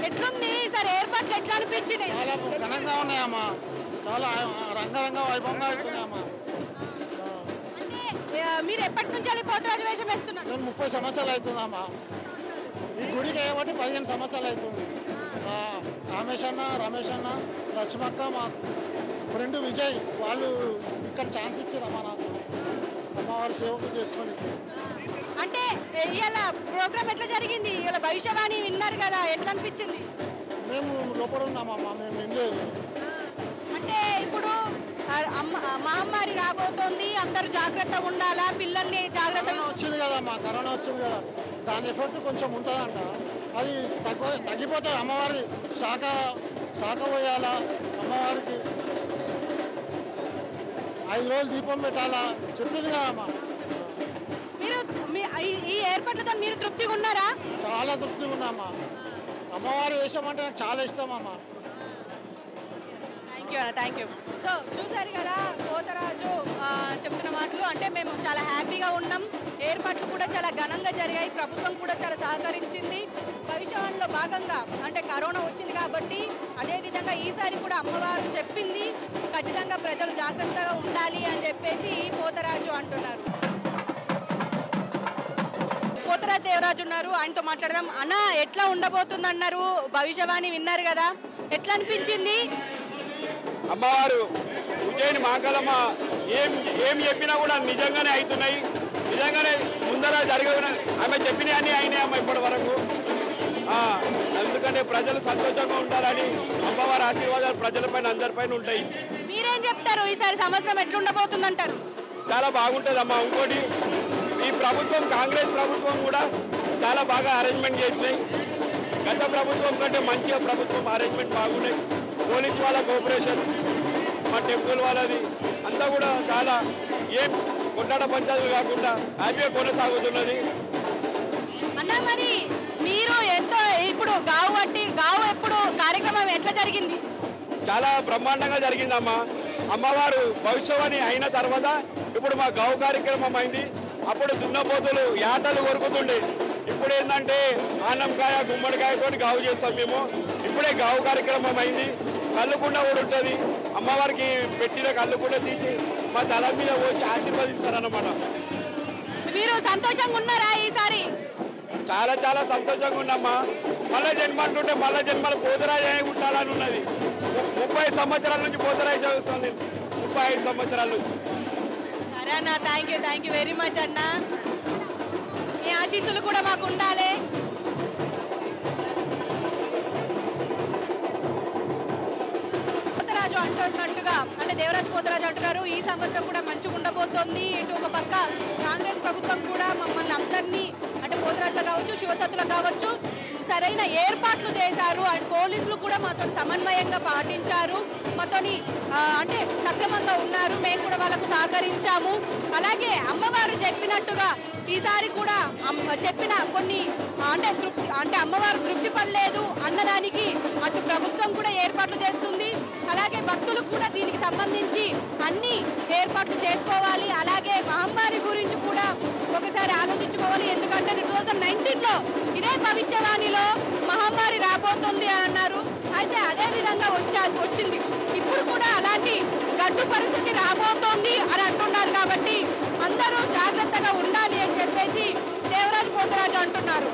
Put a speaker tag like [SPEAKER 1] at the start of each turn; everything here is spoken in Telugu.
[SPEAKER 1] ఎట్లుంది సార్ ఏర్పాట్లు ఎట్లా అనిపించినాయి?
[SPEAKER 2] చాలా ఘనంగా ఉన్నాయమ్మా, చాలా రంగరంగ వైభవంగా అవుతున్నాయమ్మా.
[SPEAKER 1] అంటే మీరు ఎప్పటి నుంచి పోతరాజు వేషం వేస్తున్నారు?
[SPEAKER 2] నేను 30 సంవత్సరాలు అవుతుందమ్మా. ఈ గుడికి వేయబట్టి 15 సంవత్సరాలు అవుతుంది. కామేష్ అన్న, రమేష్ అన్న, లక్ష్మక్క, మా ఫ్రెండ్ విజయ్ వాళ్ళు ఇక్కడ ఛాన్స్ ఇచ్చారమ్మా నాకు అమ్మవారి సేవకు చేసుకొని.
[SPEAKER 1] అంటే ఇవాళ ప్రోగ్రామ్ ఎట్లా జరిగింది? ఇవాళ భవిష్యవాణి విన్నారు కదా, ఎట్లా అనిపించింది?
[SPEAKER 2] మేము లోపల ఉన్నామమ్మా, మేము వినలేదు.
[SPEAKER 1] అంటే ఇప్పుడు మహమ్మారి రాబోతోంది, అందరూ జాగ్రత్తగా ఉండాలా, పిల్లల్ని జాగ్రత్తగా
[SPEAKER 2] వచ్చింది కదమ్మా, కరోనా వచ్చింది కదా, దాని ఎఫెక్ట్ కొంచెం ఉంటుందంట. అది తగ్గిపోతుంది. అమ్మవారి శాఖ పోయాలా, అమ్మవారికి 5 రోజులు దీపం పెట్టాలా చెప్పింది కదమ్మా.
[SPEAKER 1] మీరు ఈ ఏర్పాట్లతో మీరు తృప్తిగా ఉన్నారా?
[SPEAKER 2] చాలా తృప్తిగా ఉన్నామ్మా. అమ్మవారి వేషం అంటే నాకు చాలా ఇష్టం అమ్మా.
[SPEAKER 1] Thank you. సో చూసారు కదా పోతరాజు చెప్తున్న మాటలు. అంటే మేము చాలా హ్యాపీగా ఉన్నాం, ఏర్పాట్లు కూడా చాలా ఘనంగా జరిగాయి, ప్రభుత్వం కూడా చాలా సహకరించింది. భవిష్యత్తులో భాగంగా అంటే కరోనా వచ్చింది కాబట్టి అదేవిధంగా ఈసారి కూడా అమ్మవారు చెప్పింది ఖచ్చితంగా ప్రజలు జాగ్రత్తగా ఉండాలి అని చెప్పేసి పోతరాజు అంటున్నారు. పోతరాజు దేవరాజు ఉన్నారు, ఆయనతో మాట్లాడదాం. అన్న ఎట్లా ఉండబోతుంది అన్నారు, భవిష్యవాణి విన్నారు కదా, ఎట్లా అనిపించింది?
[SPEAKER 3] అమ్మవారు ఉజ్జయిని మహాకాళమ్మ ఏం చెప్పినా కూడా నిజంగానే అవుతున్నాయి. నిజంగానే ముందర జరగదు. ఆమె చెప్పినవి అన్నీ అయినాయి అమ్మ ఇప్పటి వరకు. ఎందుకంటే ప్రజలు సంతోషంగా ఉండాలని అమ్మవారి ఆశీర్వాదాలు ప్రజలపైన అందరిపైన ఉంటాయి.
[SPEAKER 1] మీరేం చెప్తారు, ఈసారి సంవత్సరం ఎట్లుండబోతుంది అంటారు?
[SPEAKER 3] చాలా బాగుంటుంది అమ్మ. ఇంకోటి ఈ ప్రభుత్వం, కాంగ్రెస్ ప్రభుత్వం కూడా చాలా బాగా అరేంజ్మెంట్ చేసినాయి. గత ప్రభుత్వం కంటే మంచిగా ప్రభుత్వం అరేంజ్మెంట్ బాగున్నాయి. పోలీస్ వాళ్ళ కోఆపరేషన్, మా టెంపుల్ వాళ్ళది అంతా కూడా చాలా ఏం కొట్లాట పంచాయతీలు కాకుండా హ్యాపీగా కొనసాగుతున్నది.
[SPEAKER 1] అన్న మరి మీరు ఎంతో ఇప్పుడు గావు ఎప్పుడు కార్యక్రమం ఎట్లా జరిగింది?
[SPEAKER 3] చాలా బ్రహ్మాండంగా జరిగిందమ్మా. అమ్మవారు భవిష్యవాణి అయిన తర్వాత ఇప్పుడు మా గావు కార్యక్రమం అయింది. అప్పుడు దున్నపోతులు యాటలు కొరుకుతుండే, ఇప్పుడు ఏంటంటే ఆనంకాయ గుమ్మడికాయతో గావు చేస్తాం మేము. ఇప్పుడే గావు కార్యక్రమం అయింది. కళ్ళుకుండ కూడా ఉంటుంది. అమ్మవారికి పెట్టిన కళ్ళుకుండ తీసి మా తల మీద పోసి ఆశీర్వదిస్తారన్నమాట.
[SPEAKER 1] మీరు సంతోషంగా ఉన్నారా ఈసారి?
[SPEAKER 3] చాలా చాలా సంతోషంగా ఉన్నామ్మా. మళ్ళా జన్మ అంటుంటే మళ్ళా జన్మలు పోతరాజు ఉండాలని ఉన్నది. 30 సంవత్సరాల నుంచి పోతరాజు చదువుతుంది, 35 సంవత్సరాల నుంచి.
[SPEAKER 1] సరే అన్న, థ్యాంక్ యూ వెరీ మచ్ అన్న. మీ ఆశీస్సులు కూడా మాకు ఉండాలి. పోతరాజు అంటున్నట్టుగా అంటే దేవరాజు పోతరాజు అంటున్నారు ఈ సంవత్సరం కూడా మంచిగా ఉండబోతోంది. ఇటు ఒక పక్క కాంగ్రెస్ ప్రభుత్వం కూడా మమ్మల్ని అందరినీ అంటే పోతరాజులు కావచ్చు, శివసత్తులు కావచ్చు సరైన ఏర్పాట్లు చేశారు. అండ్ పోలీసులు కూడా మాతో సమన్వయంగా పాటించారు, మాతోని అంటే సక్రమంగా ఉన్నారు. మేము కూడా వాళ్ళకు సహకరించాము. అలాగే అమ్మవారు చెప్పినట్టుగా ఈసారి కూడా చెప్పిన కొన్ని అంటే అమ్మవారు తృప్తి పడలేదు అన్నదానికి అటు ప్రభుత్వం కూడా ఏర్పాట్లు చేస్తుంది. అలాగే భక్తులకు కూడా దీనికి సంబంధించి అన్ని ఏర్పాట్లు చేసుకోవాలి. అలాగే మహమ్మారి గురించి కూడా ఒకసారి ఆలోచించుకోవాలి. ఎందుకంటే 2019లో ఇదే భవిష్యవాణిలో మహమ్మారి రాబోతుంది అని అన్నారు. అయితే అదే విధంగా వచ్చింది. ఇప్పుడు కూడా అలాంటి గడ్డు పరిస్థితి రాబోతోంది అని అంటున్నారు. కాబట్టి అందరూ జాగ్రత్తగా ఉండాలి అని చెప్పేసి దేవరాజు పోతరాజు అంటున్నారు.